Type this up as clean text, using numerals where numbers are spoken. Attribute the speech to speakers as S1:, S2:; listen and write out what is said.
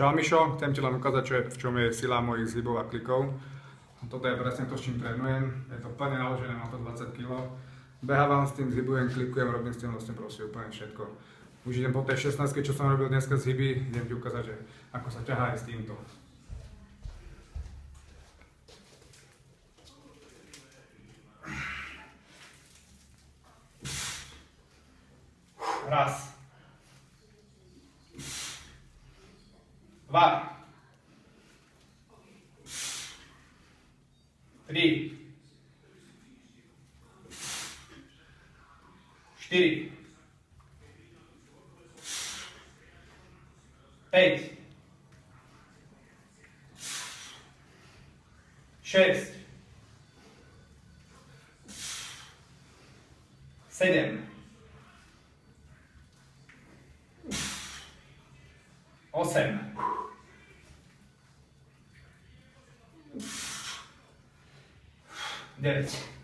S1: Čau Mišo, chcem ti len ukázať, v čom je sila mojich zhybov a klikov. Toto je presne to, s čím trénujem. Je to plne naložené, má to 20 kg. Behávam s tým, zhybujem, klikujem, robím s tým vlastne proste úplne všetko. Už idem po tej 16, čo som robil dneska zhyby, idem ti ukázať, že ako sa ťahá aj s týmto. Raz. 2, 3, 4, 5, 6, 7, 8, 9.